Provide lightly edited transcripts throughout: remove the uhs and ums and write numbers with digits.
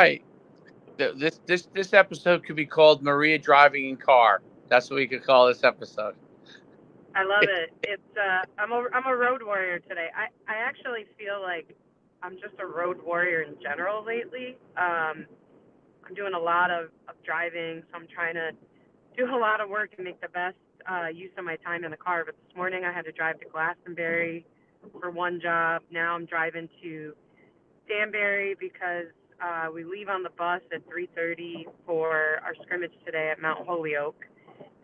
right. This episode could be called Maria driving in car. That's what we could call this episode. I love it. It's I'm a road warrior today. I actually feel like I'm just a road warrior in general lately. I'm doing a lot of driving, so I'm trying to do a lot of work and make the best use of my time in the car. But this morning I had to drive to Glastonbury for one job. Now I'm driving to Danbury because we leave on the bus at 3:30 for our scrimmage today at Mount Holyoke,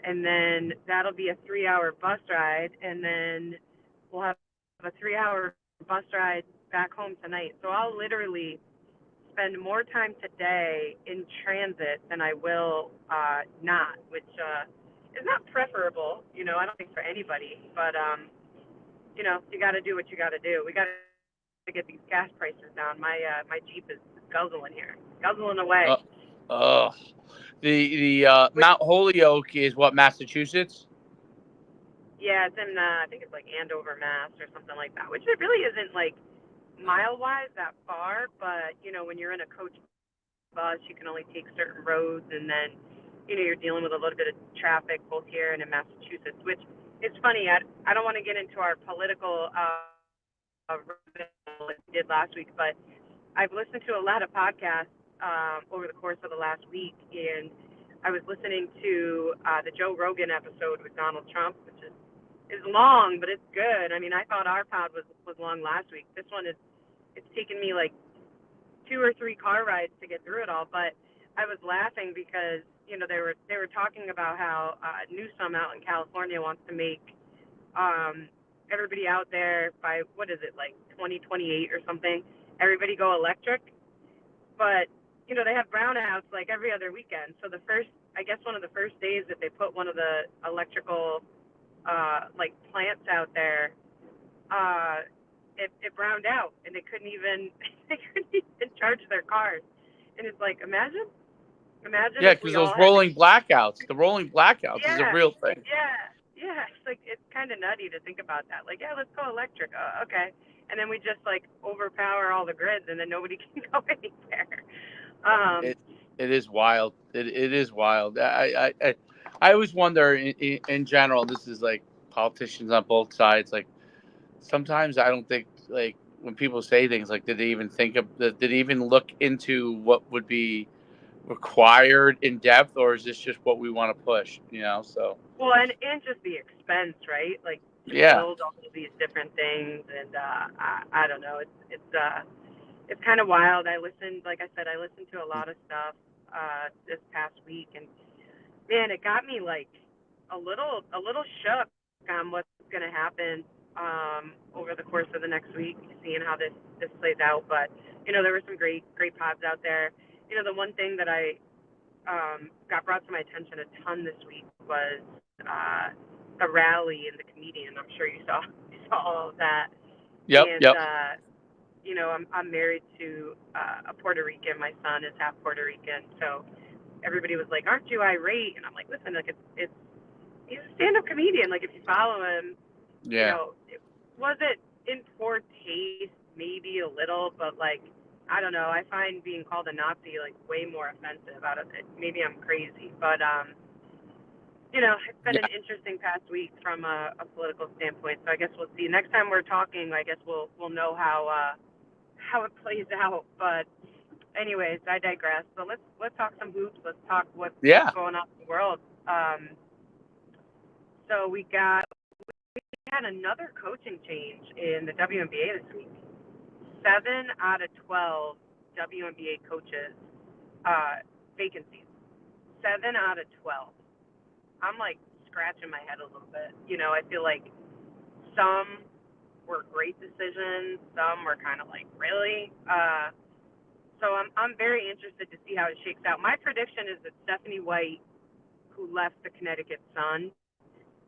and then that'll be a 3-hour bus ride, and then we'll have a 3-hour bus ride back home tonight. So I'll literally spend more time today in transit than I will not, which is not preferable. I don't think for anybody, but you got to do what you got to do. We got to get these gas prices down. My Jeep is guzzling here, guzzling away. Uh, the Mount Holyoke is what, Massachusetts? Yeah, it's in I think it's like Andover, Mass, or something like that. Which it really isn't like mile-wise that far, but when you're in a coach bus, you can only take certain roads, and then you're dealing with a little bit of traffic both here and in Massachusetts. Which it's funny. I don't want to get into our political like we did last week, but I've listened to a lot of podcasts over the course of the last week, and I was listening to the Joe Rogan episode with Donald Trump, which is long, but it's good. I mean, I thought our pod was long last week. This one it's taken me like 2 or 3 car rides to get through it all, but I was laughing because they were talking about how Newsom out in California wants to make everybody out there by, what is it, like 2028 or something, everybody go electric. But they have brownouts like every other weekend. So one of the first days that they put one of the electrical like plants out there, it browned out, and they couldn't even charge their cars. And it's like, imagine Yeah, if because we those all had rolling blackouts. The rolling blackouts is a yeah, real thing. yeah. It's like, it's kind of nutty to think about that. Like, yeah, let's go electric. Okay, and then we just like overpower all the grids, and then nobody can go anywhere. It is wild. It is wild. I always wonder in general. This is like politicians on both sides. Like sometimes I don't think, like, when people say things like, did they even think of did they even look into what would be required in depth, or is this just what we want to push? So Well, and just the expense, right? Like, to yeah. build all of these different things, and I don't know. It's kind of wild. Like I said, I listened to a lot of stuff this past week, and man, it got me like a little shook on what's going to happen over the course of the next week, seeing how this plays out. But there were some great pods out there. The one thing that I got brought to my attention a ton this week was the rally and the comedian. I'm sure you saw all of that. Yep. And Yep. I'm married to a Puerto Rican. My son is half Puerto Rican, so everybody was like, "Aren't you irate?" And I'm like, "Listen, like it's he's a stand-up comedian. Like, if you follow him, Yeah. was it in poor taste? Maybe a little, but like, I don't know. I find being called a Nazi like way more offensive out of it. Maybe I'm crazy, but it's been Yeah. an interesting past week from a political standpoint. So I guess we'll see. Next time we're talking, I guess we'll know how it plays out. But anyways, I digress. So let's talk some hoops. Let's talk what's Yeah. going on in the world. So we had another coaching change in the WNBA this week. 7 out of 12 WNBA coaches vacancies. 7 out of 12. I'm like scratching my head a little bit. I feel like some were great decisions, some were kind of like, really. So I'm very interested to see how it shakes out. My prediction is that Stephanie White, who left the Connecticut Sun,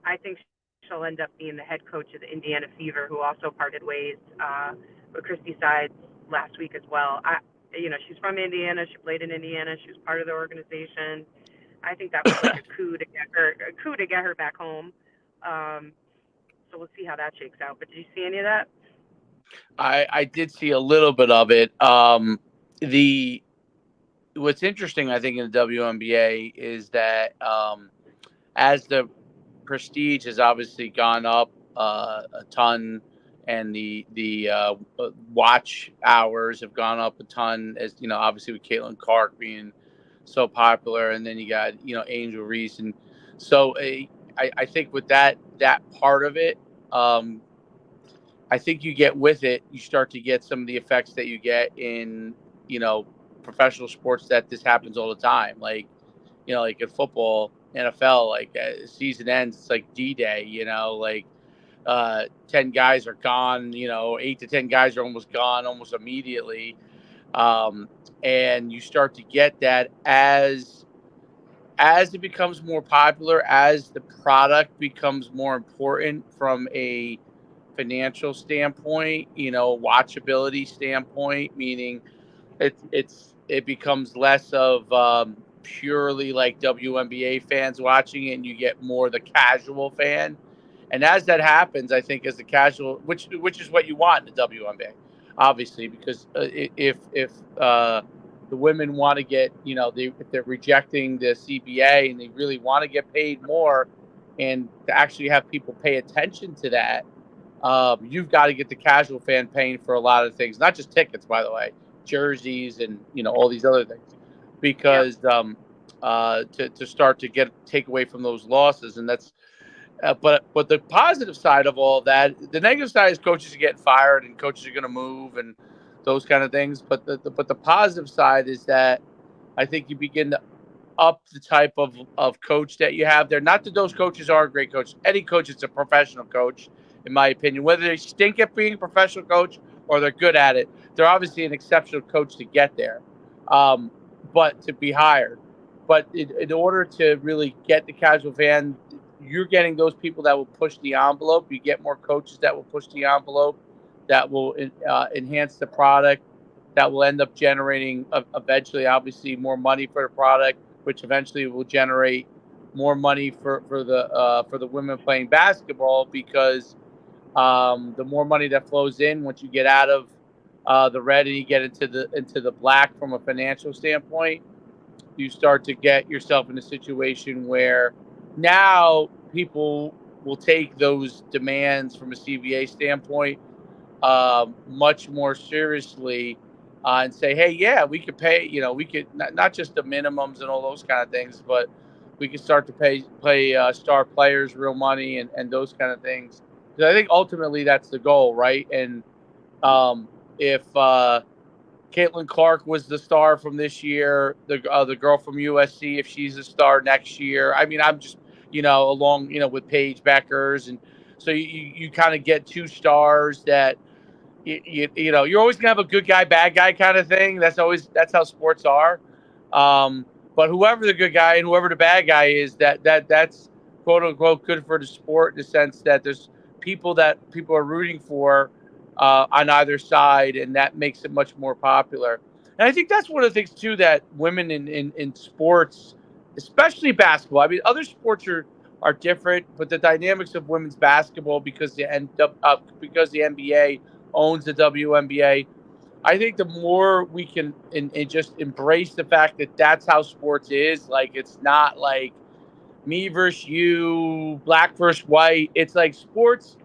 I think she'll end up being the head coach of the Indiana Fever, who also parted ways with Christy Sides last week as well. She's from Indiana. She played in Indiana. She was part of the organization. I think that was like a coup to get her back home. So we'll see how that shakes out. But did you see any of that? I did see a little bit of it. The what's interesting, I think, in the WNBA is that as the prestige has obviously gone up a ton, and the watch hours have gone up a ton. As you know, obviously with Caitlin Clark being so popular, and then you got Angel Reese, and so I think with that part of it, um, I think you get with it, you start to get some of the effects that you get in you know professional sports, that this happens all the time, like like in football, NFL, like season ends, it's like D-Day, like 10 guys are gone, 8 to 10 guys are almost gone almost immediately. Um, and you start to get that as it becomes more popular, as the product becomes more important from a financial standpoint, watchability standpoint, meaning it becomes less of purely like WNBA fans watching it, and you get more the casual fan. And as that happens, I think as the casual, which is what you want in the WNBA, obviously, because if the women want to get, if they're rejecting the CBA and they really want to get paid more, and to actually have people pay attention to that, you've got to get the casual fan paying for a lot of things, not just tickets, by the way, jerseys and all these other things, Yep. because to start to take away from those losses, and that's but the positive side of all of that, the negative side is coaches are getting fired and coaches are going to move and those kind of things. But the positive side is that I think you begin to up the type of coach that you have there. Not that those coaches are great coaches. Any coach is a professional coach, in my opinion. Whether they stink at being a professional coach or they're good at it, they're obviously an exceptional coach to get there, um, but to be hired. But in order to really get the casual fan, you're getting those people that will push the envelope. You get more coaches that will push the envelope, that will enhance the product, that will end up generating eventually, obviously, more money for the product, which eventually will generate more money for the women playing basketball, because the more money that flows in once you get out of the red and you get into the black from a financial standpoint, you start to get yourself in a situation where now people will take those demands from a CBA standpoint much more seriously, and say, hey, yeah, we could pay, we could not just the minimums and all those kind of things, but we could start to play star players real money, and those kind of things. Because I think ultimately that's the goal, right? And if Caitlin Clark was the star from this year, the girl from USC, if she's a star next year, I mean, I'm just along with Paige Beckers, and so you kind of get two stars that you're always gonna have a good guy, bad guy kind of thing. That's how sports are. But whoever the good guy and whoever the bad guy is, that's quote unquote good for the sport, in the sense that there's people that people are rooting for on either side, and that makes it much more popular. And I think that's one of the things too, that women in sports, especially basketball. I mean, other sports are different, but the dynamics of women's basketball, because the NBA owns the WNBA. I think the more we can and just embrace the fact that that's how sports is. Like, it's not like me versus you, black versus white. It's like sports.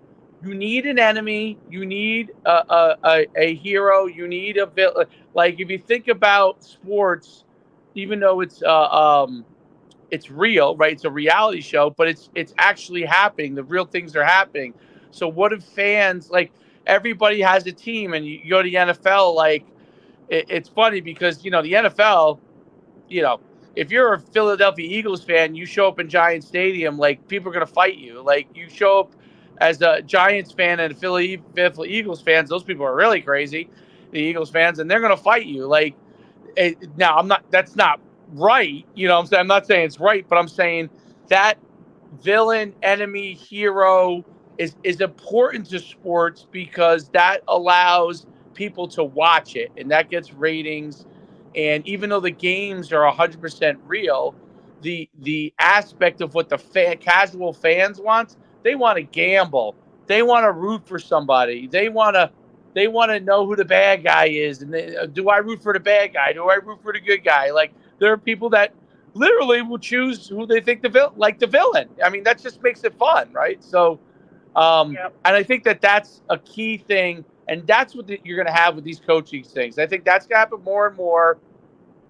You need an enemy. You need a hero. You need a villain. Like, if you think about sports, even though it's real, right? It's a reality show, but it's actually happening. The real things are happening. So what if fans, like, everybody has a team, and you go to the NFL, like it's funny because the NFL, you know, if you're a Philadelphia Eagles fan, you show up in Giant Stadium, like, people are gonna fight you. Like, you show up as a Giants fan and a Philadelphia Eagles fans, those people are really crazy, the Eagles fans, and they're gonna fight you. Like, now I'm not. That's not right. What I'm saying, I'm not saying it's right, but I'm saying that villain, enemy, hero is important to sports, because that allows people to watch it, and that gets ratings. And even though the games are 100% real, the aspect of what the casual fans want, they want to gamble, they want to root for somebody, they want to they want to know who the bad guy is, and do I root for the bad guy? Do I root for the good guy? Like there are people that literally will choose who they think the villain. I mean, that just makes it fun, right? So, Yep. and I think that that's a key thing, and that's what you're going to have with these coaching things. I think that's going to happen more and more.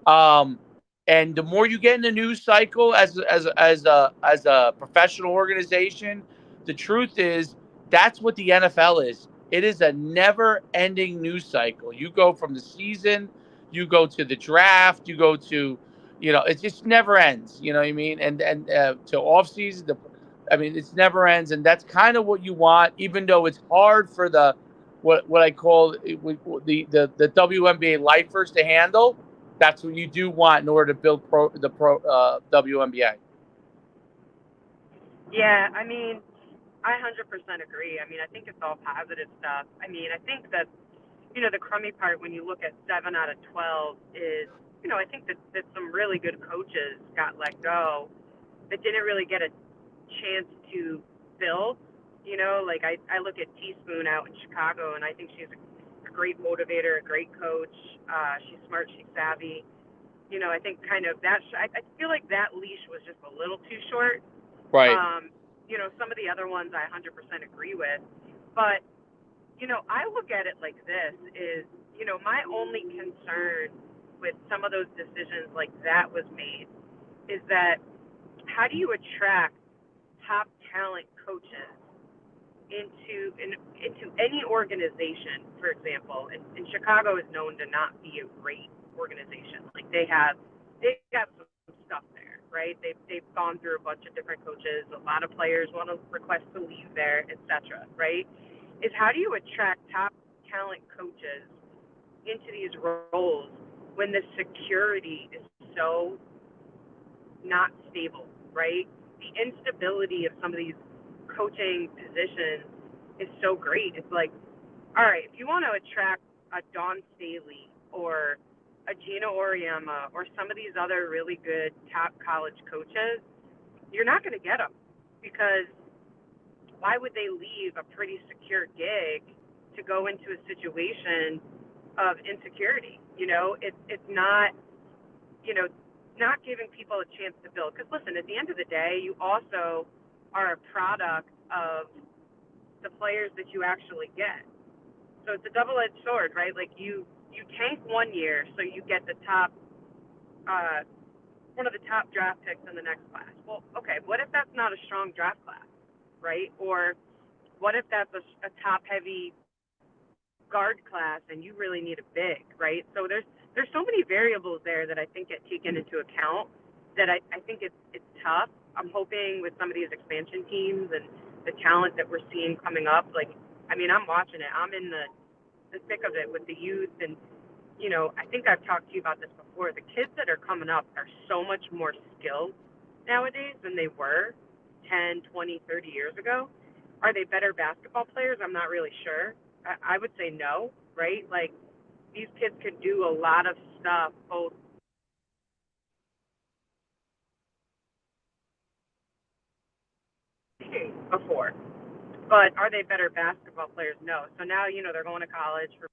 Um, and the more you get in the news cycle as a professional organization, the truth is that's what the NFL is. It is a never-ending news cycle. You go from the season, you go to the draft, you go to, it just never ends. You know what I mean? And to off season, I mean, it's never ends, and that's kind of what you want. Even though it's hard for the what I call the WNBA lifers to handle, that's what you do want in order to build the WNBA. Yeah, I mean, I 100% agree. I mean, I think it's all positive stuff. I mean, I think that, the crummy part when you look at 7 out of 12 is, I think that some really good coaches got let go that didn't really get a chance to build. Like I look at Teaspoon out in Chicago, and I think she's a great motivator, a great coach. She's smart, she's savvy. I think kind of that. I feel like that leash was just a little too short. Right. Some of the other ones I 100% agree with, but I look at it like this: is my only concern with some of those decisions like that was made is that how do you attract top talent coaches into any organization, for example, and Chicago is known to not be a great organization. Like they got some stuff there, right? They've gone through a bunch of different coaches. A lot of players want to request to leave there, etc. Right? Is how do you attract top talent coaches into these roles when the security is so not stable, right? The instability of some of these coaching positions is so great. It's like, all right, if you want to attract a Dawn Staley or a Gino Auriemma or some of these other really good top college coaches, you're not going to get them because why would they leave a pretty secure gig to go into a situation of insecurity? It's not, not giving people a chance to build. Because listen, at the end of the day, you also are a product of the players that you actually get. So it's a double-edged sword, right? Like you tank 1 year, so you get the top, one of the top draft picks in the next class. Well, okay, what if that's not a strong draft class, right? Or what if that's a top-heavy guard class and you really need a big, right? So there's so many variables there that I think get taken into account that I think it's tough. I'm hoping with some of these expansion teams and the talent that we're seeing coming up, like, I mean, I'm watching it. I'm in the thick of it with the youth. And, I think I've talked to you about this before. The kids that are coming up are so much more skilled nowadays than they were 10, 20, 30 years ago. Are they better basketball players? I'm not really sure. I would say no, right? Like, these kids could do a lot of stuff both before. But are they better basketball players? No. So now, they're going to college for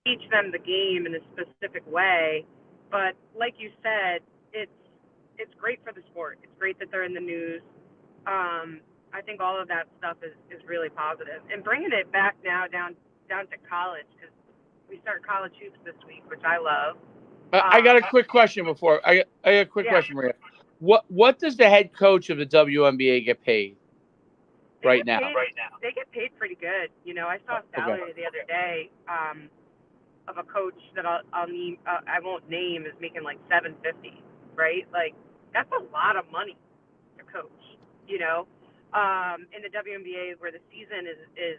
teach them the game in a specific way. But like you said, it's great for the sport. It's great that they're in the news. I think all of that stuff is really positive. And bringing it back now down to college, because we start college hoops this week, which I love. I got a quick question before. I got a quick question, Maria. What does the head coach of the WNBA get paid right now? They get paid pretty good. I saw a salary the other day of a coach that I'll name. I won't name is making like $750, right? Like that's a lot of money to coach. In the WNBA where the season is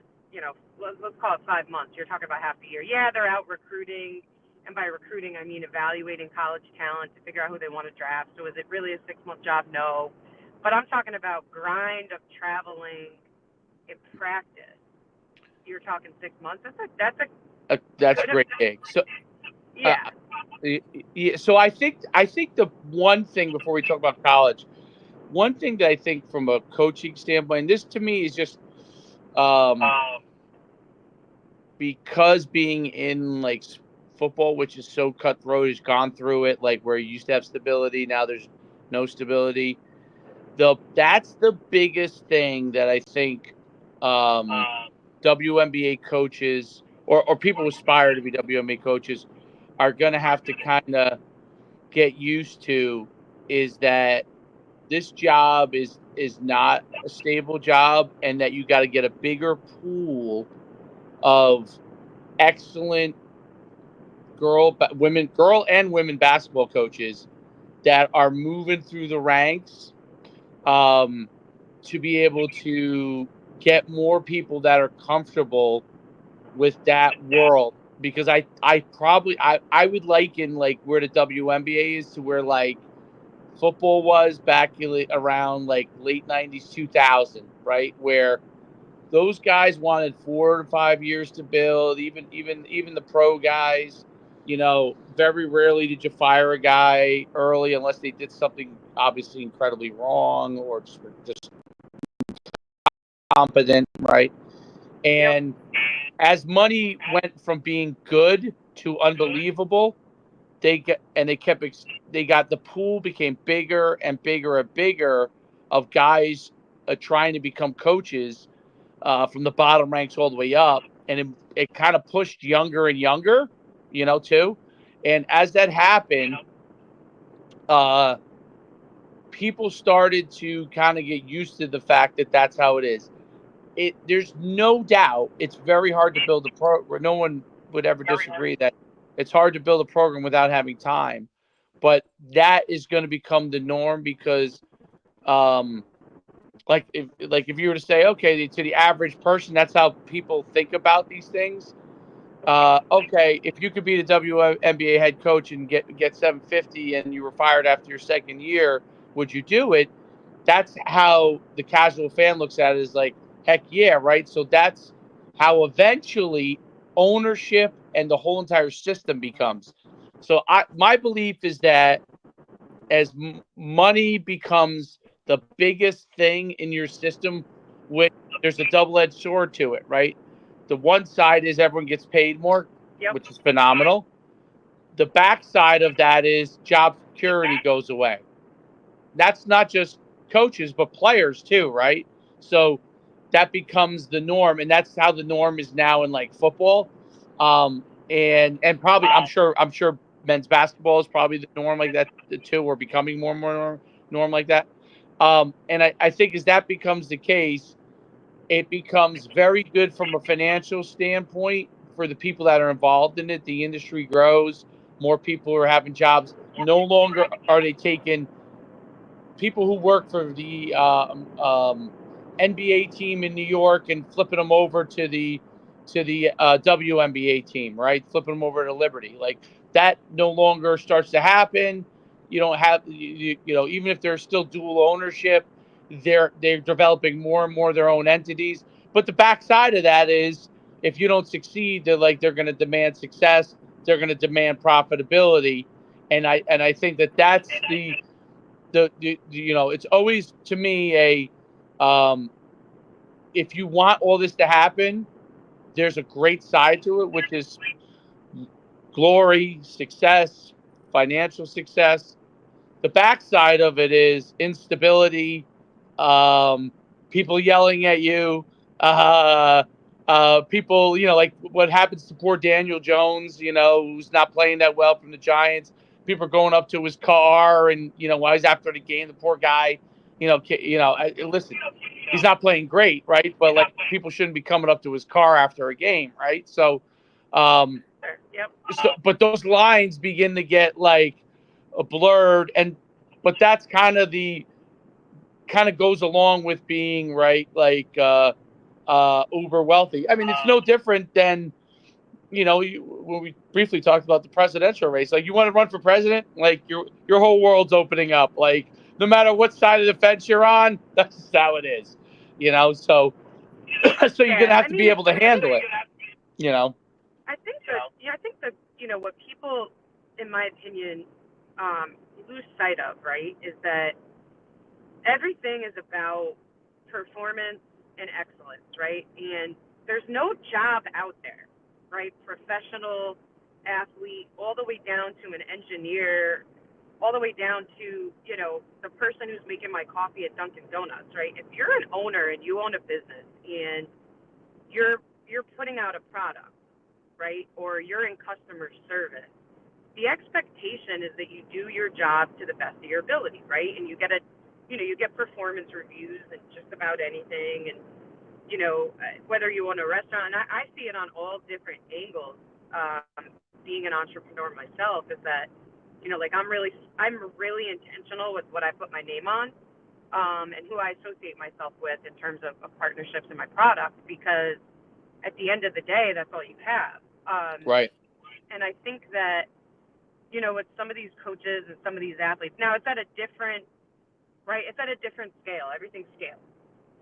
let's call it 5 months. You're talking about half a year. Yeah, they're out recruiting. And by recruiting, I mean evaluating college talent to figure out who they want to draft. So is it really a 6-month job? No. But I'm talking about grind of traveling in practice. You're talking 6 months. That's a great gig. So yeah. So I think the one thing before we talk about college, one thing that I think from a coaching standpoint, and this to me is just um, because being in like football, which is so cutthroat, has gone through it. Like where you used to have stability, now there's no stability. That's the biggest thing that I think WNBA coaches or people who aspire to be WNBA coaches are going to have to kind of get used to is that this job is not a stable job, and that you got to get a bigger pool of excellent girl and women basketball coaches that are moving through the ranks, um, to be able to get more people that are comfortable with that world. Because I would liken like where the WNBA is to where like football was back around like late 90s 2000, right, where those guys wanted 4 to 5 years to build. Even the pro guys, very rarely did you fire a guy early unless they did something obviously incredibly wrong or just competent, right? Yep. And as money went from being good to unbelievable, they got the pool became bigger and bigger and bigger of guys trying to become coaches, from the bottom ranks all the way up, and it kind of pushed younger and younger, too. And as that happened, uh, people started to kind of get used to the fact that that's how it is. There's no doubt it's very hard to build a program. No one would ever disagree that it's hard to build a program without having time, but that is going to become the norm because, um, if you were to say, okay, to the average person, that's how people think about these things. Okay, if you could be the WNBA head coach and get 750 and you were fired after your second year, would you do it? That's how the casual fan looks at it, is like, heck yeah, right? So that's how eventually ownership and the whole entire system becomes. So my belief is that as money becomes the biggest thing in your system, which there's a double-edged sword to it, right? The one side is everyone gets paid more, Yep. which is phenomenal. The backside of that is job security goes away. That's not just coaches, but players too, right? So that becomes the norm, and that's how the norm is now in like football. And probably I'm sure men's basketball is probably the norm like that too. We're becoming more and more norm like that. And I think as that becomes the case, it becomes very good from a financial standpoint for the people that are involved in it. The industry grows, more people are having jobs. No longer are they taking people who work for the NBA team in New York and flipping them over to the WNBA team, right? Flipping them over to Liberty, like that no longer starts to happen. You don't have even if there's still dual ownership, they're developing more and more their own entities. But the backside of that is if you don't succeed, they're going to demand success. They're going to demand profitability, and I think that's it's always to me if you want all this to happen, there's a great side to it, which is glory, success, financial success. The backside of it is instability, um, people yelling at you, uh, people, like what happens to poor Daniel Jones, who's not playing that well from the Giants. People are going up to his car, and while he's after the game, the poor guy, listen, he's not playing great, right? But like people shouldn't be coming up to his car after a game, right? So, um, Yep. but those lines begin to get like blurred, but that's kind of goes along with being right, like uber wealthy. I mean, it's no different than when we briefly talked about the presidential race. Like, you want to run for president, like your whole world's opening up. Like, no matter what side of the fence you're on, that's just how it is. So so you're Yeah. gonna have I to be mean, able to handle it. You know. I think that what people, in my opinion, lose sight of, right, is that everything is about performance and excellence, right? And there's no job out there, right? Professional athlete, all the way down to an engineer, all the way down to, the person who's making my coffee at Dunkin' Donuts, right? If you're an owner and you own a business and you're putting out a product, right? Or you're in customer service, the expectation is that you do your job to the best of your ability, right? And you get performance reviews and just about anything, and whether you own a restaurant. And I see it on all different angles. Being an entrepreneur myself, is that like I'm really intentional with what I put my name on, and who I associate myself with in terms of partnerships in my product, because at the end of the day, that's all you have. Right. And I think that with some of these coaches and some of these athletes, now it's at a different scale. Everything's scale.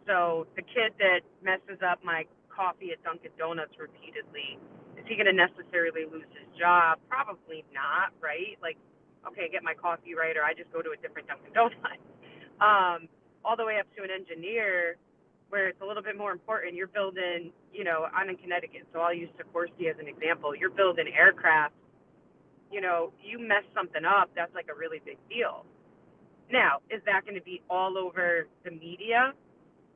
So the kid that messes up my coffee at Dunkin' Donuts repeatedly, is he going to necessarily lose his job? Probably not, right? Like, okay, get my coffee right, or I just go to a different Dunkin' Donuts. All the way up to an engineer, where it's a little bit more important. You're building, I'm in Connecticut, so I'll use Sikorsky as an example. You're building aircraft. You mess something up, that's like a really big deal. Now, is that going to be all over the media?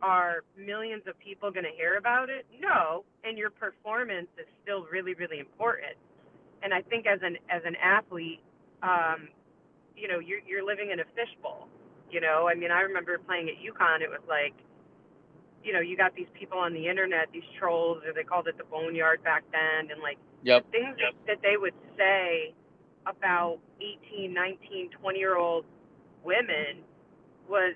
Are millions of people going to hear about it? No, and your performance is still really, really important. And I think as an athlete, you're living in a fishbowl. I mean, I remember playing at UConn. It was like, you got these people on the internet, these trolls, or they called it the boneyard back then, and like Yep. the things that they would say about 18, 19, 20-year-old women was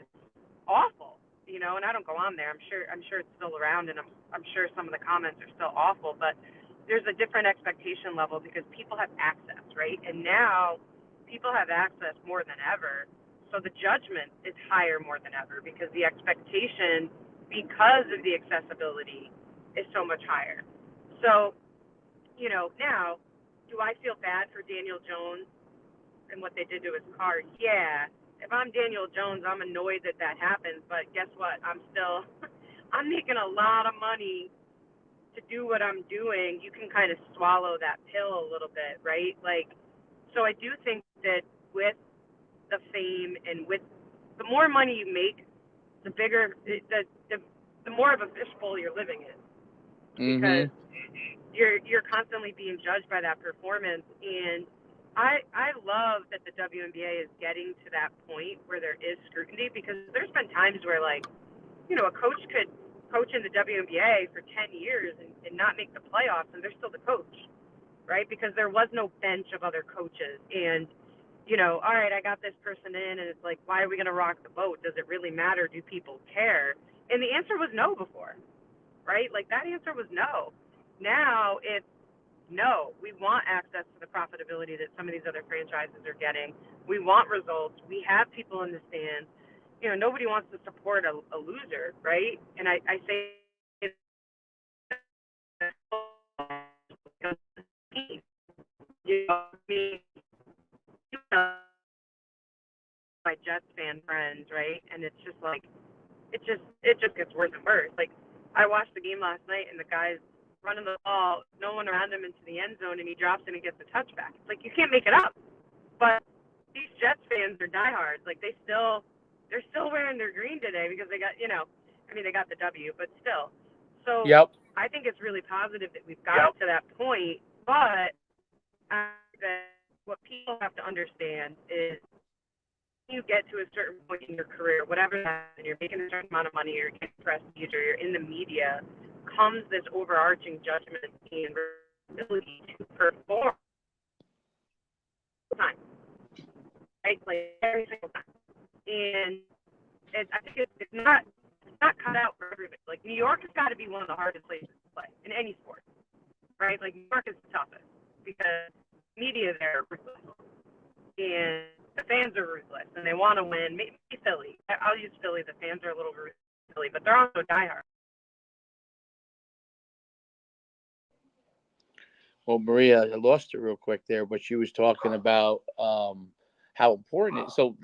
awful, and I don't go on there. I'm sure it's still around, and I'm sure some of the comments are still awful, but there's a different expectation level because people have access, right? And now people have access more than ever. So the judgment is higher more than ever because the expectation, because of the accessibility, is so much higher. So, now, do I feel bad for Daniel Jones and what they did to his car? Yeah. If I'm Daniel Jones, I'm annoyed that happens, but guess what? I'm making a lot of money to do what I'm doing. You can kind of swallow that pill a little bit, right? Like, so I do think that with the fame and with the more money you make, the bigger, the more of a fishbowl you're living in, because you're constantly being judged by that performance. And I love that the WNBA is getting to that point where there is scrutiny, because there's been times where, like, a coach could coach in the WNBA for 10 years and not make the playoffs, and they're still the coach, right? Because there was no bench of other coaches. And, all right, I got this person in, and it's like, why are we going to rock the boat? Does it really matter? Do people care? And the answer was no before, right? Like, that answer was no. Now it's no. We want access to the profitability that some of these other franchises are getting. We want results. We have people in the stands. Nobody wants to support a loser, right? And I say, my Jets fan friends, right? And it's just like, it just gets worse and worse. Like, I watched the game last night, and the guy's running the ball, no one around him, into the end zone, and he drops it and gets a touchback. It's like, you can't make it up. But these Jets fans are diehards. Like, they're still wearing their green today because they got, they got the W, but still. So Yep. I think it's really positive that we've gotten to that point. But what people have to understand is, you get to a certain point in your career, whatever that is, and you're making a certain amount of money, or you're getting prestige, or you're in the media, comes this overarching judgment and ability to perform time, right? Like, every single time. And I think it's not cut out for everybody. Like, New York has got to be one of the hardest places to play in any sport, right? Like, New York is the toughest because media there are ruthless, and the fans are ruthless, and they want to win. Maybe Philly. I'll use Philly. The fans are a little ruthless, Philly, but they're also diehard. Well, Maria, I lost it real quick there, but she was talking about how important it is. So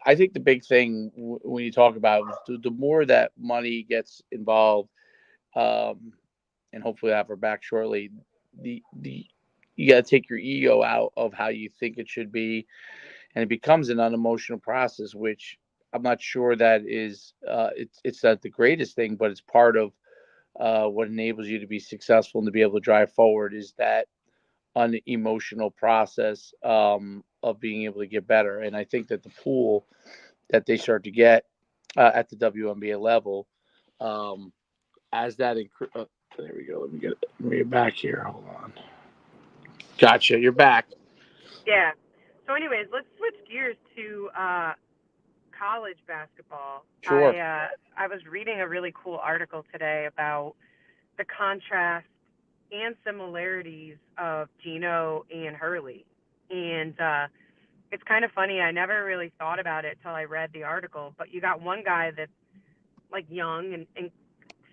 I think the big thing when you talk about the more that money gets involved and hopefully have her back shortly. The You got to take your ego out of how you think it should be, and it becomes an unemotional process, which I'm not sure that is it's not the greatest thing, but it's part of what enables you to be successful and to be able to drive forward is that unemotional process of being able to get better. And I think that the pool that they start to get at the WNBA level, um, as that there we go. Let me get back here. Hold on. Gotcha. You're back. Yeah. So, anyways, let's switch gears to college basketball. Sure. I was reading a really cool article today about the contrast and similarities of Gino and Hurley, and it's kind of funny. I never really thought about it till I read the article. But you got one guy that's like young and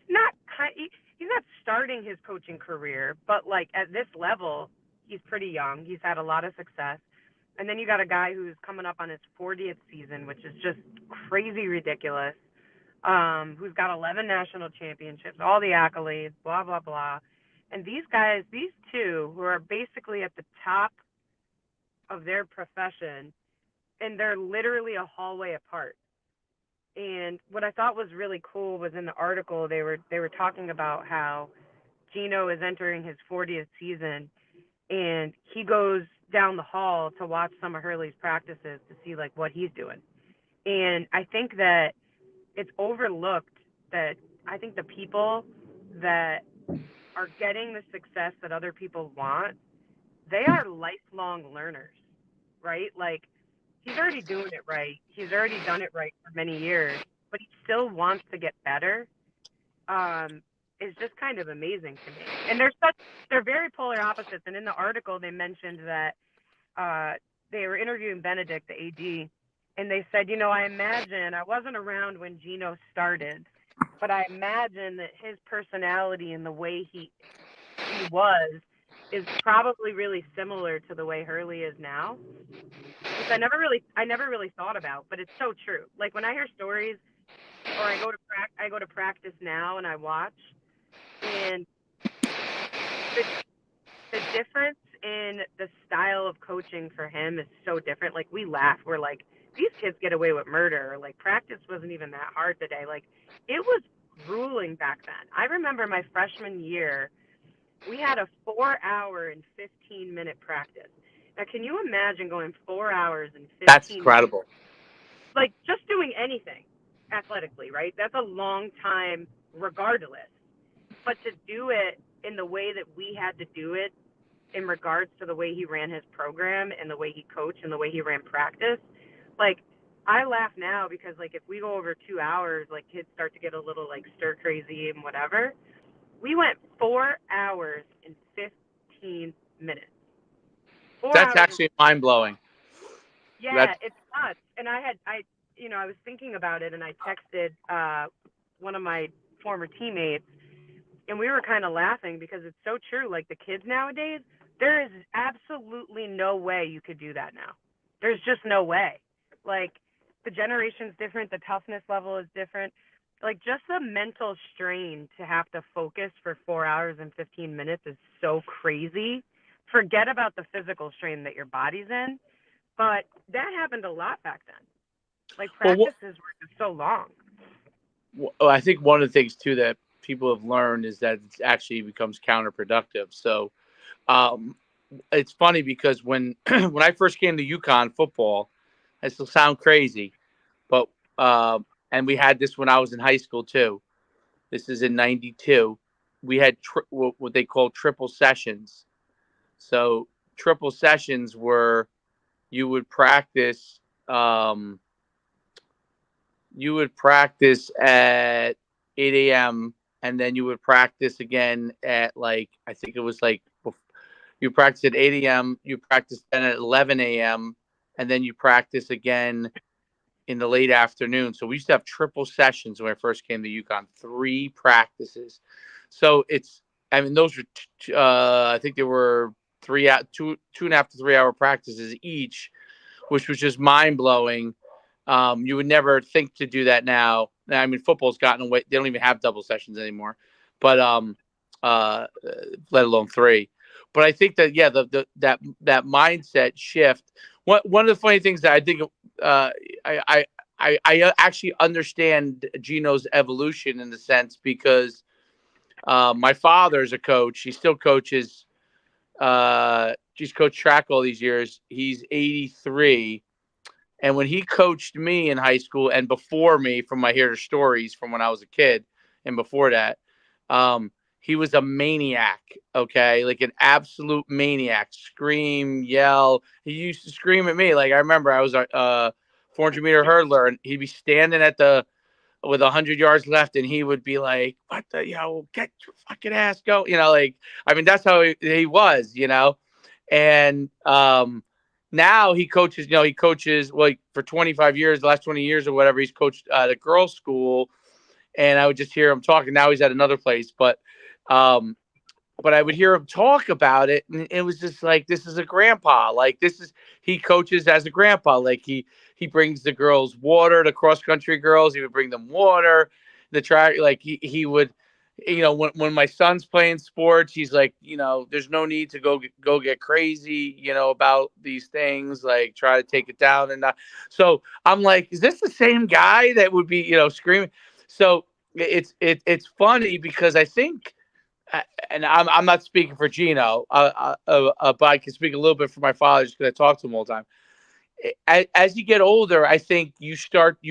not he's not starting his coaching career, but like at this level, he's pretty young. He's had a lot of success. And then you got a guy who's coming up on his 40th season, which is just crazy ridiculous. Who's got 11 national championships, all the accolades, blah blah blah. And these guys, these two, who are basically at the top of their profession, and they're literally a hallway apart. And what I thought was really cool was in the article they were talking about how Gino is entering his 40th season, and he goes down the hall to watch some of Hurley's practices to see like what he's doing. And I think that it's overlooked that I think the people that are getting the success that other people want, they are lifelong learners, right? Like he's already doing it right. He's already done it right for many years, but he still wants to get better. Is just kind of amazing to me. And they're very polar opposites. And in the article, they mentioned that they were interviewing Benedict, the AD, and they said, I wasn't around when Gino started, but I imagine that his personality and the way he was is probably really similar to the way Hurley is now, which I never really thought about, but it's so true. Like when I hear stories, or I go to practice now and I watch, and the difference in the style of coaching for him is so different. Like we laugh, we're like, these kids get away with murder. Like practice wasn't even that hard today. Like it was grueling back then. I remember my freshman year, we had a 4-hour and 15-minute practice. Now, can you imagine going 4 hours and 15 That's minutes? incredible. Like just doing anything athletically, right? That's a long time regardless. But to do it in the way that we had to do it in regards to the way he ran his program and the way he coached and the way he ran practice, like I laugh now because like if we go over 2 hours, like kids start to get a little like stir crazy and whatever. We went 4 hours and 15 minutes. That's actually mind blowing. Yeah, it's nuts. And I was thinking about it, and I texted one of my former teammates, and we were kind of laughing because it's so true. Like the kids nowadays, there is absolutely no way you could do that now. There's just no way. Like the generation's different, the toughness level is different. Like just the mental strain to have to focus for 4 hours and 15 minutes is so crazy. Forget about the physical strain that your body's in, but that happened a lot back then. Like practices were just so long. Well, I think one of the things too that people have learned is that it actually becomes counterproductive. So it's funny because when when I first came to UConn football, this will sound crazy, but and we had this when I was in high school too. This is in '92. We had what they call triple sessions. So triple sessions were you would practice. You would practice at 8 a.m. and then you would practice again at like I think it was like you practice at 8 a.m. You practice then at 11 a.m. and then you practice again in the late afternoon. So we used to have triple sessions when I first came to UConn, 3 practices. So those were I think there were 2.5 to 3 hour practices each, which was just mind blowing. You would never think to do that now. I mean, football's gotten away. They don't even have double sessions anymore. but uh, let alone three. But I think that yeah, that mindset shift. One of the funny things that I think uh, I, I I actually understand Gino's evolution in the sense because my father's a coach. He still coaches. He's coached track all these years. He's 83. And when he coached me in high school and before me, from my hear stories from when I was a kid and before that, he was a maniac. Okay, like an absolute maniac. Scream, yell. He used to scream at me. Like I remember, I was a 400-meter hurdler, and he'd be standing at the with 100 yards left, and he would be like, "What the get your fucking ass go!" Like I mean, that's how he was. And now he coaches. He coaches like for 25 years, the last 20 years or whatever. He's coached at a girls' school, and I would just hear him talking. Now he's at another place, um, but I would hear him talk about it, and it was just like, this is a grandpa. Like this is he coaches as a grandpa. Like he brings the girls water, the cross country girls. He would bring them water, the track. Like he would, when my son's playing sports, he's like, there's no need to go get crazy, about these things. Like try to take it down and not. So I'm like, is this the same guy that would be, screaming? So it's funny because I think and I'm not speaking for Gino, but I can speak a little bit for my father just because I talk to him all the time. As you get older, I think you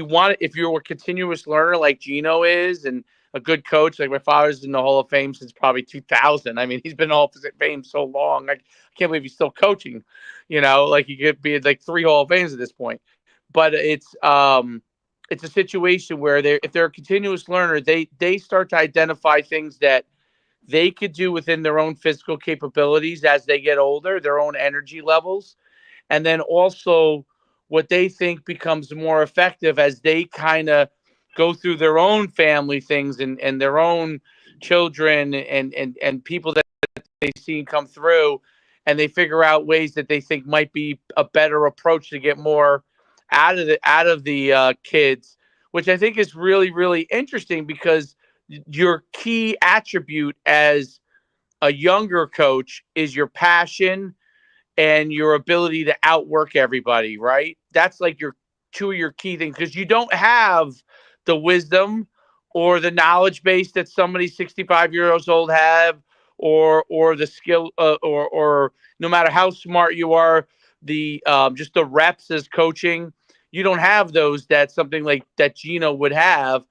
want if you're a continuous learner like Gino is, and a good coach like my father's in the Hall of Fame since probably 2000. I mean, he's been in the Hall of Fame so long. I can't believe he's still coaching. Like he could be like 3 Hall of Fames at this point. But it's a situation where if they're a continuous learner, they start to identify things that they could do within their own physical capabilities as they get older, their own energy levels, and then also what they think becomes more effective as they kind of go through their own family things and their own children and people that they see come through, and they figure out ways that they think might be a better approach to get more out of the kids, which I think is really really interesting because your key attribute as a younger coach is your passion and your ability to outwork everybody, right? That's like your two of your key things because you don't have the wisdom or the knowledge base that somebody 65 years old have, or the skill, or no matter how smart you are, the just the reps as coaching, you don't have those that something like that Gino would have.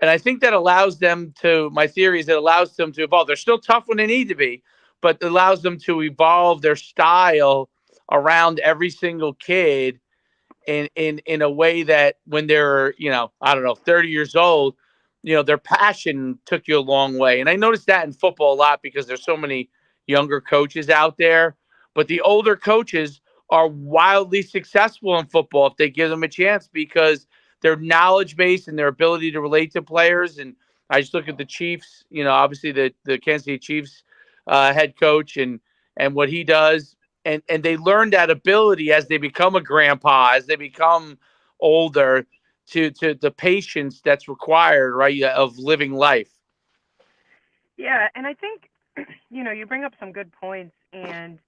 And I think that allows them to, my theory is it allows them to evolve. They're still tough when they need to be, but it allows them to evolve their style around every single kid in a way that when they're, I don't know, 30 years old, their passion took you a long way. And I noticed that in football a lot because there's so many younger coaches out there, but the older coaches are wildly successful in football if they give them a chance because their knowledge base and their ability to relate to players. And I just look at the Chiefs, obviously the Kansas City Chiefs head coach and what he does, and they learn that ability as they become a grandpa, as they become older, to the patience that's required, right, of living life. Yeah, and I think you bring up some good points, and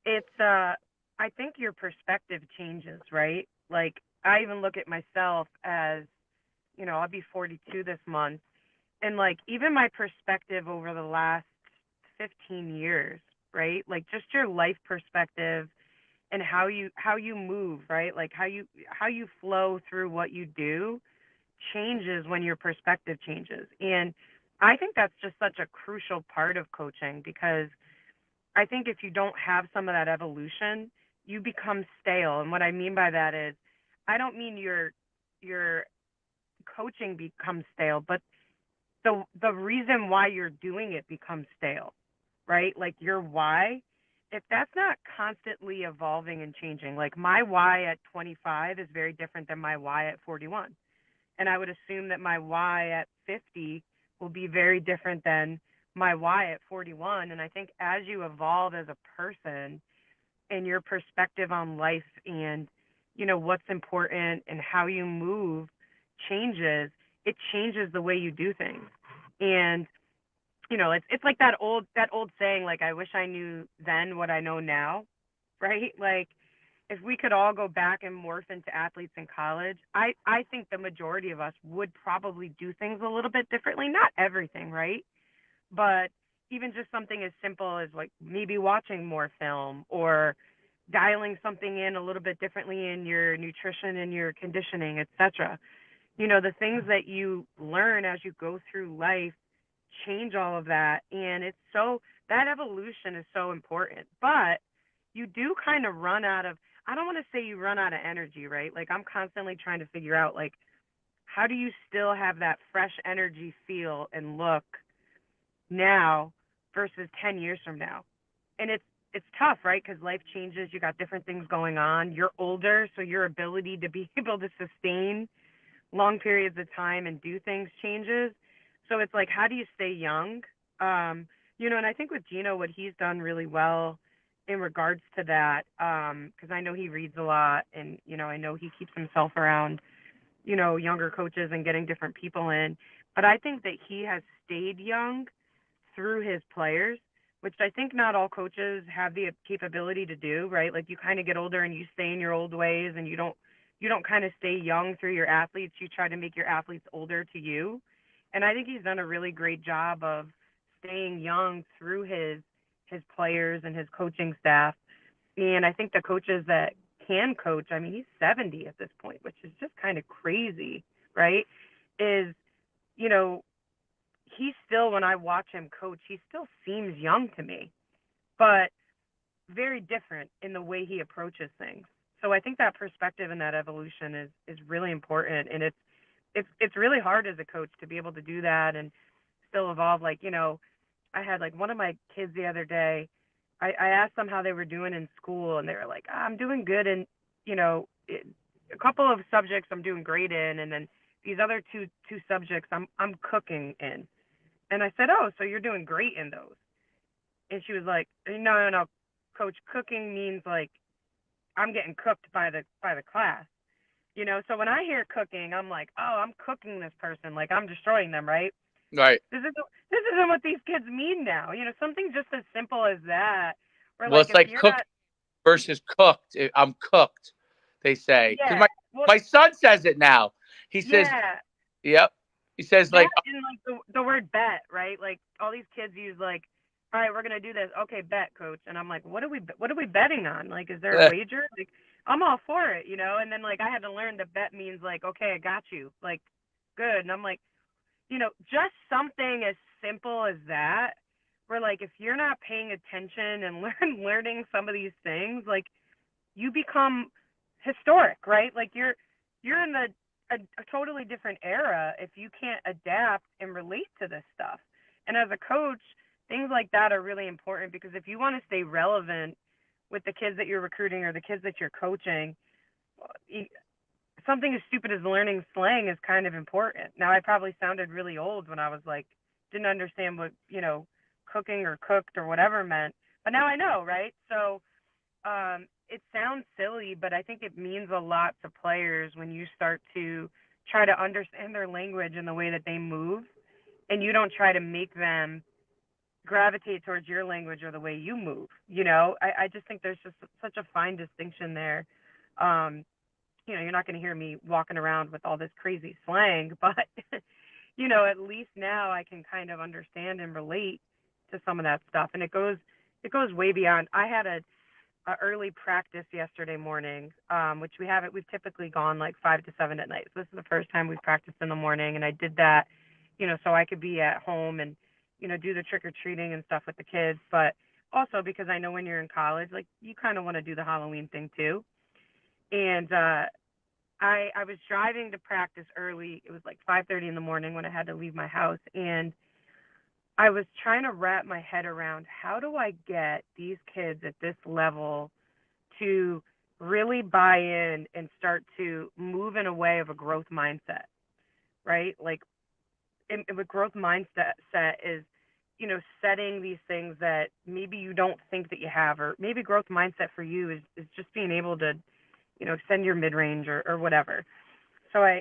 it's I think your perspective changes, right? Like I even look at myself as, I'll be 42 this month, and like even my perspective over the last 15 years, right? Like just your life perspective and how you move, right? Like how you flow through what you do changes when your perspective changes. And I think that's just such a crucial part of coaching because I think if you don't have some of that evolution, you become stale. And what I mean by that is I don't mean your coaching becomes stale, but the reason why you're doing it becomes stale, right? Like your why, if that's not constantly evolving and changing, like my why at 25 is very different than my why at 41. And I would assume that my why at 50 will be very different than my why at 41. And I think as you evolve as a person and your perspective on life and, what's important and how you move changes, it changes the way you do things. And it's like that old saying, like, I wish I knew then what I know now, right? Like, if we could all go back and morph into athletes in college, I think the majority of us would probably do things a little bit differently. Not everything, right? But even just something as simple as like maybe watching more film or dialing something in a little bit differently in your nutrition and your conditioning, etc. The things that you learn as you go through life change all of that. And that evolution is so important. But you do kind of run out of, I don't want to say you run out of energy, right? Like, I'm constantly trying to figure out, like, how do you still have that fresh energy feel and look now versus 10 years from now? And it's tough, right? Because life changes. You got different things going on. You're older, so your ability to be able to sustain long periods of time and do things changes. So it's like, how do you stay young? And I think with Gino, what he's done really well in regards to that, because I know he reads a lot, and I know he keeps himself around, younger coaches and getting different people in. But I think that he has stayed young through his players, which I think not all coaches have the capability to do, right? Like, you kind of get older and you stay in your old ways, and you don't kind of stay young through your athletes. You try to make your athletes older to you. And I think he's done a really great job of staying young through his players and his coaching staff. And I think the coaches that can coach, I mean, he's 70 at this point, which is just kind of crazy, right? Is, you know, he still, when I watch him coach, he still seems young to me, but very different in the way he approaches things. So I think that perspective and that evolution is really important, and it's really hard as a coach to be able to do that and still evolve. Like, I had like one of my kids the other day. I asked them how they were doing in school, and they were like, I'm doing good, and a couple of subjects I'm doing great in, and then these other two subjects I'm cooking in. And I said, oh, so you're doing great in those? And she was like, no, no, no, coach, cooking means like I'm getting cooked by the class. So when I hear cooking, I'm like, oh, I'm cooking this person, like I'm destroying them, right? Right. This isn't what these kids mean now. Something just as simple as that. Where, Well, like, it's if like you're cooked not, versus cooked. I'm cooked, they say. Because yeah, my well, my son says it now. He says, yeah, "Yep." He says that like, and like the word bet, right? Like, all these kids use like, all right, we're gonna do this. Okay, bet, coach. And I'm like, what are we betting on? Like, is there a wager? Like, I'm all for it. And then, like, I had to learn that bet means like, okay, I got you. Like, good. And I'm like, just something as simple as that, where, like, if you're not paying attention and learning some of these things, like, you become historic, right? Like, you're in a totally different era if you can't adapt and relate to this stuff. And as a coach, things like that are really important, because if you want to stay relevant with the kids that you're recruiting or the kids that you're coaching, something as stupid as learning slang is kind of important. Now, I probably sounded really old when I was like, didn't understand what, cooking or cooked or whatever meant. But now I know, right? So it sounds silly, but I think it means a lot to players when you start to try to understand their language and the way that they move, and you don't try to make them gravitate towards your language or the way you move. I just think there's just such a fine distinction there. Um, you're not going to hear me walking around with all this crazy slang, but at least now I can kind of understand and relate to some of that stuff, and it goes way beyond. I had a early practice yesterday morning, which we've typically gone like 5 to 7 at night. So this is the first time we've practiced in the morning, and I did that, so I could be at home and do the trick or treating and stuff with the kids, but also because I know when you're in college, like, you kind of want to do the Halloween thing too. And I was driving to practice early. It was like 5:30 in the morning when I had to leave my house, and I was trying to wrap my head around, how do I get these kids at this level to really buy in and start to move in a way of a growth mindset, right? Like, a growth mindset is, setting these things that maybe you don't think that you have, or maybe growth mindset for you is just being able to, extend your mid range or whatever. So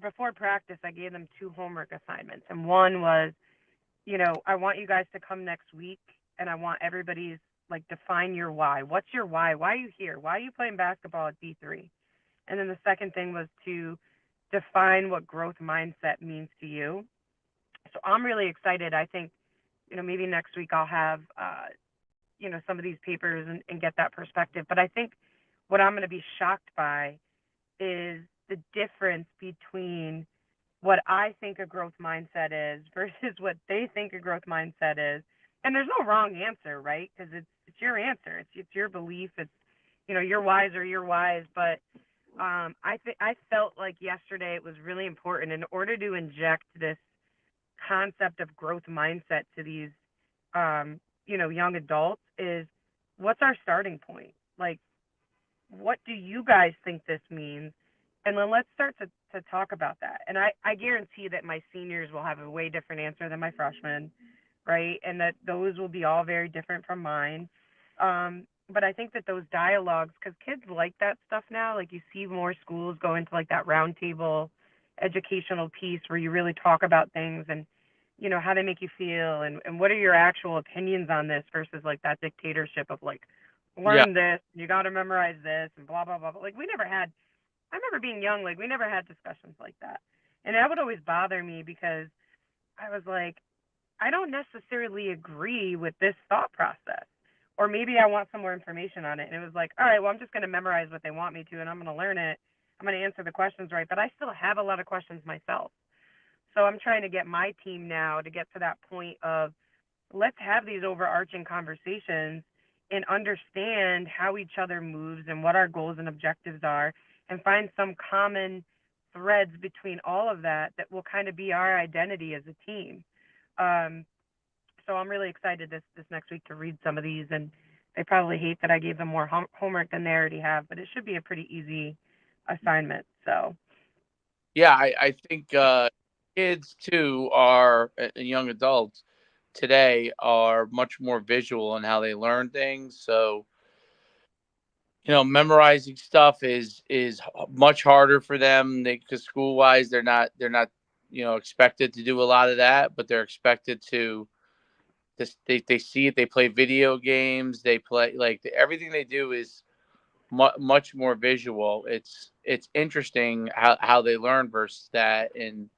before practice, I gave them two homework assignments, and one was I want you guys to come next week, and I want everybody's like define your why. What's your why? Why are you here? Why are you playing basketball at D3? And then the second thing was to define what growth mindset means to you. So I'm really excited. I think, maybe next week I'll have, some of these papers and get that perspective. But I think what I'm going to be shocked by is the difference between what I think a growth mindset is versus what they think a growth mindset is. And there's no wrong answer, right? Because it's your answer. It's your belief. It's your whys are your whys. But I felt like yesterday it was really important in order to inject this concept of growth mindset to these young adults is what's our starting point? Like, what do you guys think this means? And then let's start to talk about that. And I guarantee that my seniors will have a way different answer than my freshmen, right? And that those will be all very different from mine. But I think that those dialogues, because kids like that stuff now, like you see more schools go into like that roundtable educational piece where you really talk about things and, how they make you feel and what are your actual opinions on this versus like that dictatorship of like, Yeah. learn this, you got to memorize this, and blah, blah, blah. Like, I remember being young, like, we never had discussions like that. And that would always bother me because I was like, I don't necessarily agree with this thought process. Or maybe I want some more information on it. And it was like, all right, well, I'm just going to memorize what they want me to and I'm going to learn it. I'm going to answer the questions right. But I still have a lot of questions myself. So I'm trying to get my team now to get to that point of let's have these overarching conversations and understand how each other moves and what our goals and objectives are and find some common threads between all of that will kind of be our identity as a team. Um, so I'm really excited this next week to read some of these, and they probably hate that I gave them more homework than they already have, but it should be a pretty easy assignment. So Yeah, I think kids too are young adults today are much more visual in how they learn things. So memorizing stuff is much harder for them because school wise they're not expected to do a lot of that, but they're expected to. They see it. They play video games. They play like everything they do is much more visual. It's interesting how they learn versus that. And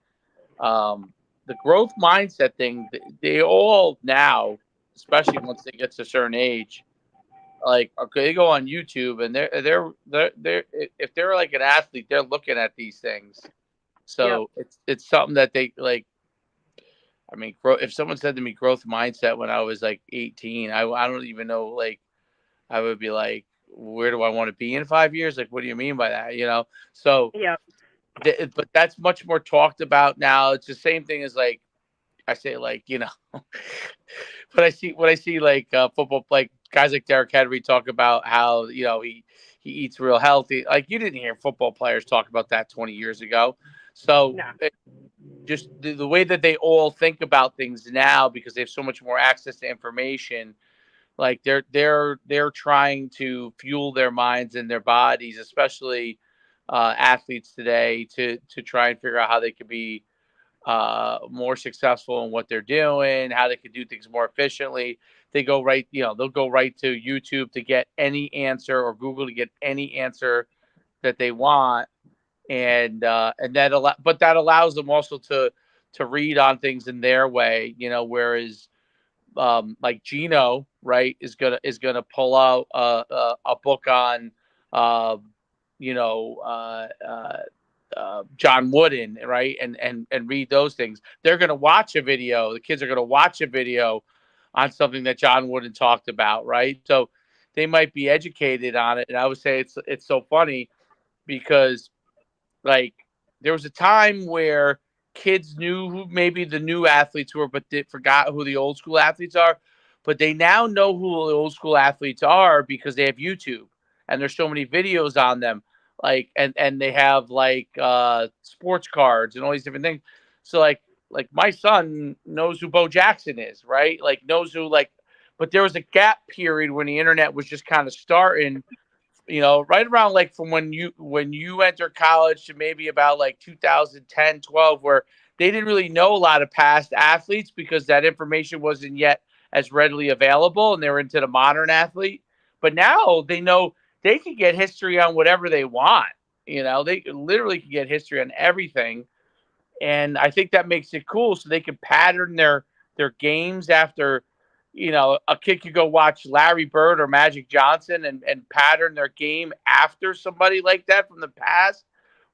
the growth mindset thing, they all now, especially once they get to a certain age, like okay, they go on YouTube and they're if they're like an athlete, they're looking at these things. yep, So it's something that they like. I mean, if someone said to me growth mindset when I was like 18, I don't even know. Like, I would be like, where do I want to be in 5 years? Like, what do you mean by that? So, yep, but that's much more talked about now. It's the same thing as like I say, like when I see like football, like guys like Derek Henry talk about how he eats real healthy. Like you didn't hear football players talk about that 20 years ago. So no, just the way that they all think about things now because they have so much more access to information, like they're trying to fuel their minds and their bodies, especially athletes today, to try and figure out how they could be more successful in what they're doing, how they could do things more efficiently. They'll go right to YouTube to get any answer or Google to get any answer that they want, and but that allows them also to read on things in their way, whereas like Gino, right, is gonna pull out a book on uh, you know John Wooden, right, and read those things. They're gonna watch a video. The kids are gonna watch a video on something that John Wooden talked about, right? So they might be educated on it. And I would say it's so funny because like there was a time where kids knew who maybe the new athletes were, but they forgot who the old school athletes are. But they now know who the old school athletes are because they have YouTube and there's so many videos on them. Like and they have like sports cards and all these different things. So like my son knows who Bo Jackson is, right? Like knows who like but there was a gap period when the internet was just kind of starting, right around like from when you enter college to maybe about like 2010, 12, where they didn't really know a lot of past athletes because that information wasn't yet as readily available, and they were into the modern athlete. But now they know they can get history on whatever they want. They literally can get history on everything, and I think that makes it cool. So they can pattern their games after. A kid could go watch Larry Bird or Magic Johnson and pattern their game after somebody like that from the past,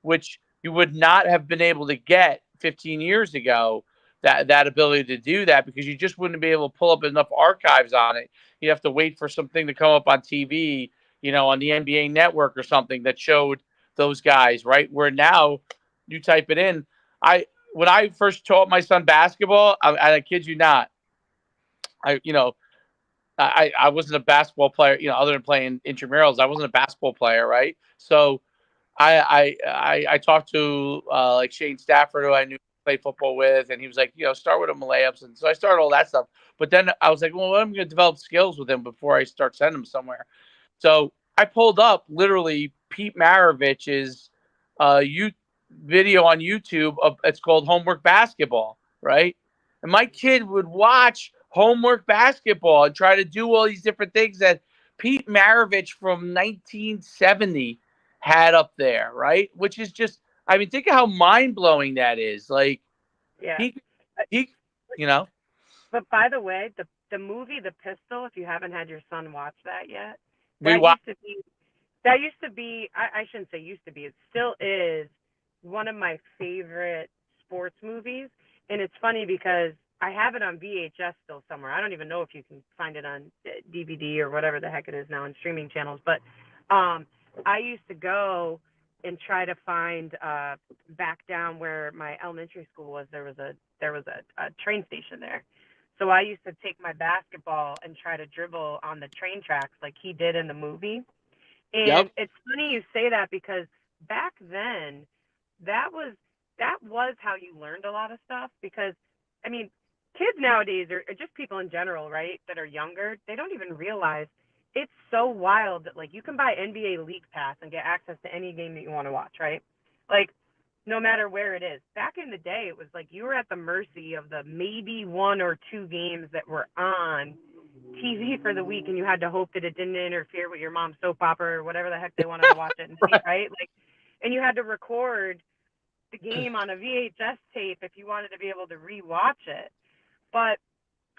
which you would not have been able to get 15 years ago. That ability to do that, because you just wouldn't be able to pull up enough archives on it. You'd have to wait for something to come up on TV, on the NBA network or something that showed those guys, right? Where now you type it in. I When I first taught my son basketball, I kid you not, I you know I wasn't a basketball player, other than playing intramurals. I wasn't a basketball player, right? So I talked to like Shane Stafford, who I knew played football with, and he was like, start with him layups, and so I started all that stuff. But then I was like, well, I'm going to develop skills with him before I start sending him somewhere. So I pulled up literally Pete Maravich's you video on YouTube. It's called Homework Basketball, right? And my kid would watch Homework Basketball and try to do all these different things that Pete Maravich from 1970 had up there, right? Which is just, I mean, think of how mind blowing that is. Like Yeah. he, he, you know, But by the way, the movie The Pistol, if you haven't had your son watch that yet, we that watch. used to be that used to be I shouldn't say used to be, it still is one of my favorite sports movies. And it's funny because I have it on VHS still somewhere. I don't even know if you can find it on DVD or whatever the heck it is now on streaming channels. But I used to go and try to find back down where my elementary school was. There was a train station there. So I used to take my basketball and try to dribble on the train tracks like he did in the movie. And Yep. it's funny you say that because back then that was that was how you learned a lot of stuff. Because I mean, kids nowadays, or just people in general, right, that are younger, they don't even realize it's so wild that like you can buy NBA League Pass and get access to any game that you want to watch, right? Like no matter where it is. Back in the day, it was like you were at the mercy of the maybe one or two games that were on TV for the week, and you had to hope that it didn't interfere with your mom's soap opera or whatever the heck they wanted to watch it and see, Right. right? Like, and you had to record the game on a VHS tape if you wanted to be able to rewatch it. But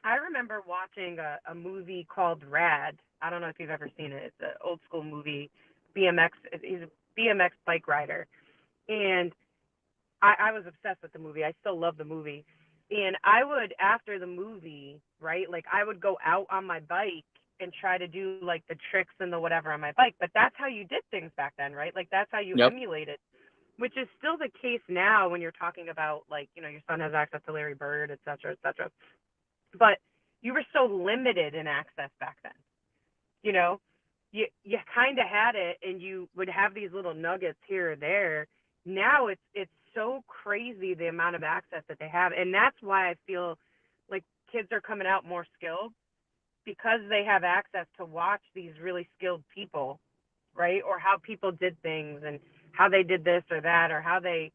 I remember watching a movie called Rad. I don't know if you've ever seen it. It's an old school movie. BMX. He's a BMX bike rider, and I was obsessed with the movie. I still love the movie. And I would, after the movie, right, like I would go out on my bike and try to do like the tricks and the whatever on my bike. But that's how you did things back then, right? Like that's how you Yep. emulated, which is still the case now when you're talking about like, your son has access to Larry Bird, et cetera, et cetera. But you were so limited in access back then. You know, you kind of had it, and you would have these little nuggets here or there. Now it's so crazy the amount of access that they have, and that's why I feel like kids are coming out more skilled because they have access to watch these really skilled people, right? Or how people did things and how they did this or that or how they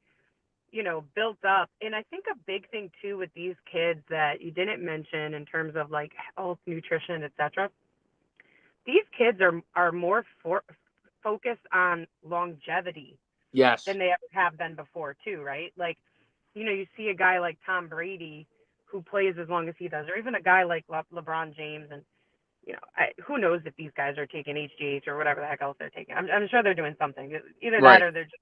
built up. And I think a big thing too with these kids that you didn't mention in terms of like health, nutrition, etc. These kids are more focused on longevity Yes. than they ever have been before too, right? Like, you see a guy like Tom Brady who plays as long as he does, or even a guy like LeBron James, and who knows if these guys are taking HGH or whatever the heck else they're taking. I'm sure they're doing something, either that Right. or they're just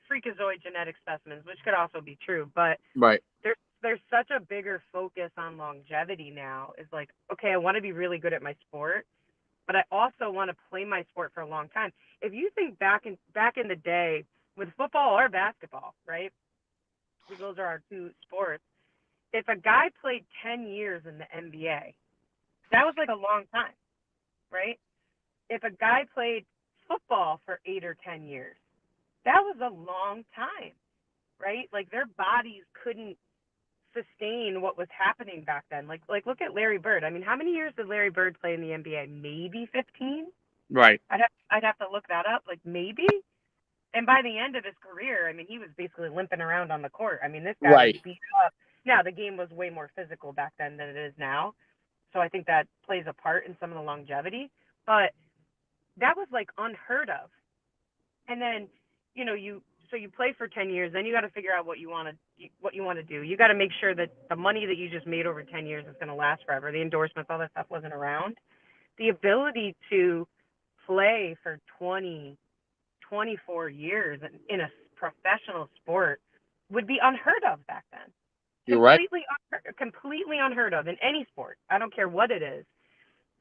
freakazoid genetic specimens, which could also be true. But Right. there's such a bigger focus on longevity now. Is like, okay, I want to be really good at my sport, but I also want to play my sport for a long time. If you think back in the day with football or basketball, right? Because those are our two sports. If a guy played 10 years in the NBA, that was like a long time, right? If a guy played football for 8 or 10 years, that was a long time, right? Like their bodies couldn't sustain what was happening back then. Like look at Larry Bird. I mean, how many years did Larry Bird play in the NBA? Maybe 15? Right. I'd have to look that up. Like maybe. And by the end of his career, I mean, he was basically limping around on the court. I mean, this guy was Right. beat up. Now, the game was way more physical back then than it is now. So I think that plays a part in some of the longevity. But that was like unheard of. And then, you play for 10 years, then you got to figure out what you want to do. You got to make sure that the money that you just made over 10 years is going to last forever. The endorsements, all that stuff wasn't around. The ability to play for 20, 24 years in a professional sport would be unheard of back then. You're right. Completely unheard of in any sport. I don't care what it is.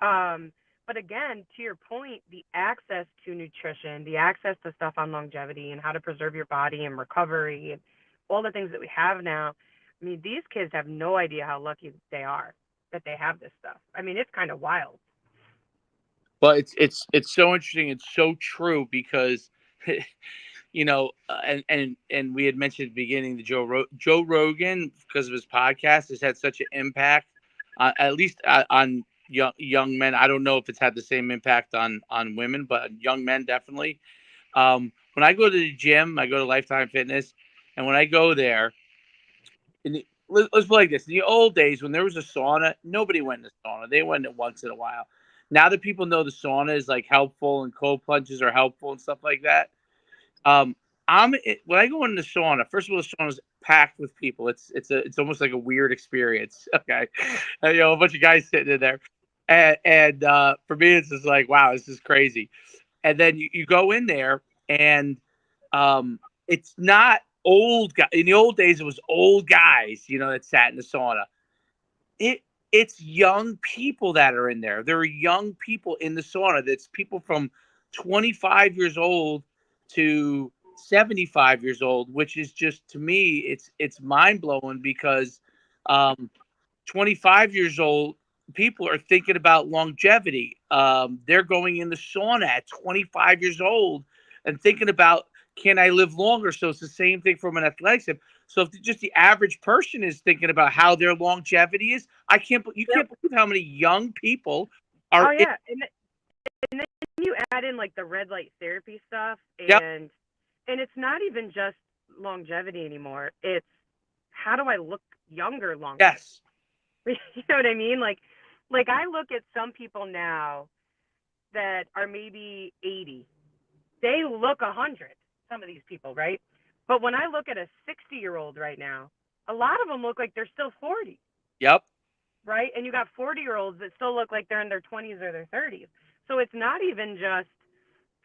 Um, but again, to your point, the access to nutrition, the access to stuff on longevity and how to preserve your body and recovery and all the things that we have now. I mean, these kids have no idea how lucky they are that they have this stuff. I mean, it's kind of wild. But it's so interesting. It's so true because and we had mentioned at the beginning the Joe Rogan, because of his podcast, has had such an impact, at least on young men. I don't know if it's had the same impact on women, but young men definitely. When I go to the gym, I go to Lifetime Fitness, and when I go there, let's play like this. In the old days, when there was a sauna, nobody went in the sauna. They went in once in a while. Now that people know the sauna is like helpful and cold plunges are helpful and stuff like that, um, when I go in the sauna. First of all, the sauna is packed with people. It's almost like a weird experience. Okay, a bunch of guys sitting in there, and for me, it's just like, wow, this is crazy. And then you go in there, and um, it's not old guys. In the old days, it was old guys, that sat in the sauna. It it's young people that are in there. There are young people in the sauna. That's people from 25 years old to 75 years old, which is just, to me, it's mind blowing because um, 25 years old people are thinking about longevity. They're going in the sauna at 25 years old and thinking about, can I live longer? So it's the same thing from an athletic standpoint. So if just the average person is thinking about how their longevity is, you Yep. can't believe how many young people are Oh in. yeah, and then you add in like the red light therapy stuff, Yep. and it's not even just longevity anymore. It's how do I look younger longer? Yes. You know what I mean? Like I look at some people now that are maybe 80. They look 100. Some of these people, right? But when I look at a 60-year-old right now, a lot of them look like they're still 40, Yep. right? And you got 40-year-olds that still look like they're in their 20s or their 30s. So it's not even just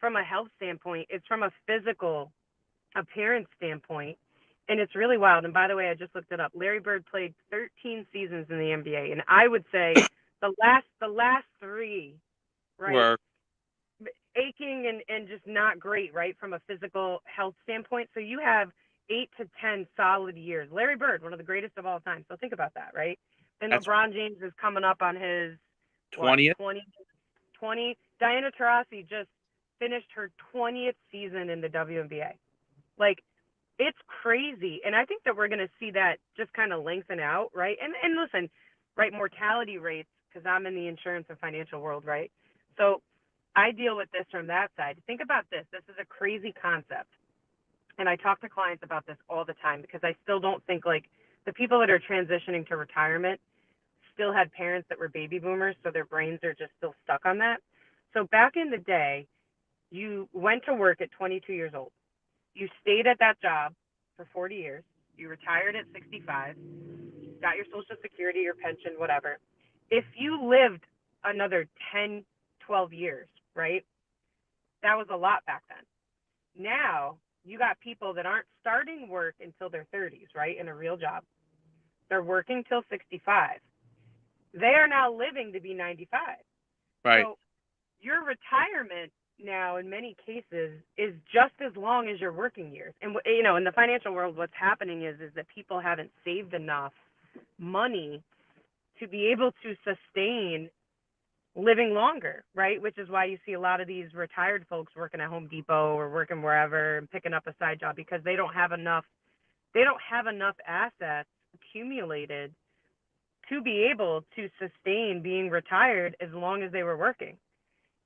from a health standpoint, it's from a physical appearance standpoint. And it's really wild. And by the way, I just looked it up. Larry Bird played 13 seasons in the NBA, and I would say the last three, right, Were aching and just not great, right, from a physical health standpoint. So you have 8 to 10 solid years. Larry Bird, one of the greatest of all time. So think about that, right? And That's LeBron James is coming up on his what 20th. 20. Diana Taurasi just finished her 20th season in the WNBA. Like, it's crazy, and I think that we're going to see that just kind of lengthen out, right? And listen, right, mortality rates, because I'm in the insurance and financial world, right? So I deal with this from that side. Think about this. This is a crazy concept, and I talk to clients about this all the time because I still don't think like the people that are transitioning to retirement still had parents that were baby boomers, so their brains are just still stuck on that. So back in the day, you went to work at 22 years old. You stayed at that job for 40 years. You retired at 65, got your Social Security, your pension, whatever. If you lived another 10, 12 years, right, that was a lot back then. Now, you got people that aren't starting work until their 30s, right, in a real job. They're working till 65. They are now living to be 95. Right. So your retirement now in many cases is just as long as your working years. And in the financial world, what's happening is that people haven't saved enough money to be able to sustain living longer, right? Which is why you see a lot of these retired folks working at Home Depot or working wherever and picking up a side job because they don't have enough assets accumulated to be able to sustain being retired as long as they were working.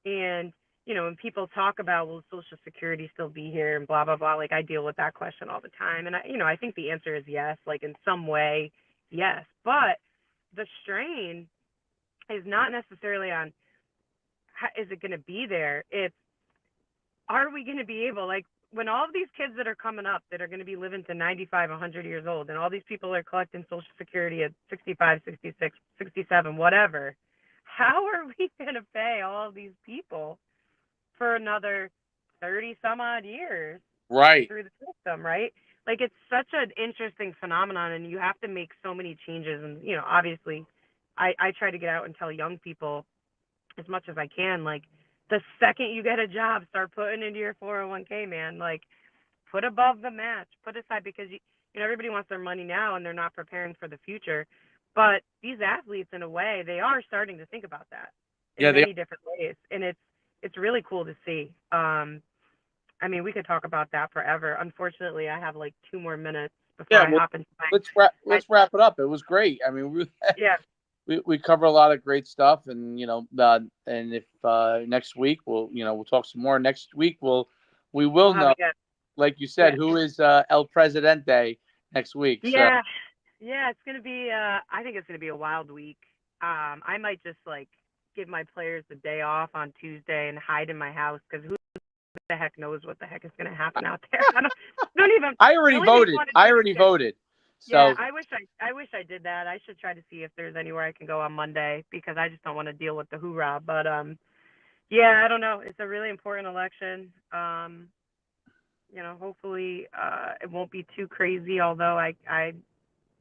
And when people talk about, will Social Security still be here and blah, blah, blah, like I deal with that question all the time. And I think the answer is yes, like in some way, yes. But the strain is not necessarily on, is it going to be there? It's, are we going to be able, like, when all of these kids that are coming up that are going to be living to 95, 100 years old, and all these people are collecting Social Security at 65, 66, 67, whatever, how are we going to pay all of these people for another 30 some odd years Right. through the system, right? Like, it's such an interesting phenomenon, and you have to make so many changes. And, obviously, I try to get out and tell young people as much as I can, like, the second you get a job, start putting into your 401k, man. Like, put above the match, put aside, because everybody wants their money now and they're not preparing for the future. But these athletes, in a way, they are starting to think about that in Yeah. many different ways, and it's really cool to see. I mean, we could talk about that forever. Unfortunately, I have like 2 more minutes before Yeah. I Well, hop into my. let's wrap it up. It was great. I mean, Yeah, we cover a lot of great stuff, and and if next week we'll talk some more. Next week we will we'll have know, a guest. like you said, Yeah, who is El Presidente next week. So yeah, yeah. It's gonna be. I think it's gonna be a wild week. I might just like give my players the day off on Tuesday and hide in my house, because who the heck knows what the heck is gonna happen out there. I don't even. I The already only thing I voted. want to I do is already get. voted. Yeah, So I wish I did that. I should try to see if there's anywhere I can go on Monday, because I just don't want to deal with the hoorah. But yeah, I don't know. It's a really important election. Hopefully it won't be too crazy, although I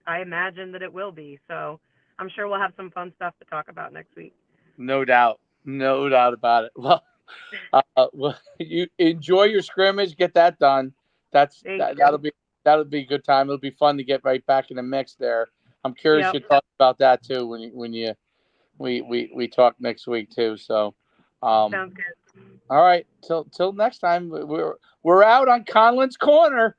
imagine that it will be. So I'm sure we'll have some fun stuff to talk about next week. no doubt about it. Well, you enjoy your scrimmage. Get that done. Thank That'll you. be a good time. It'll be fun to get right back in the mix there. I'm curious Yep. to talk about that too when you we talk next week too. So, Sounds good. all right, till next time. We're out on Conlon's Corner.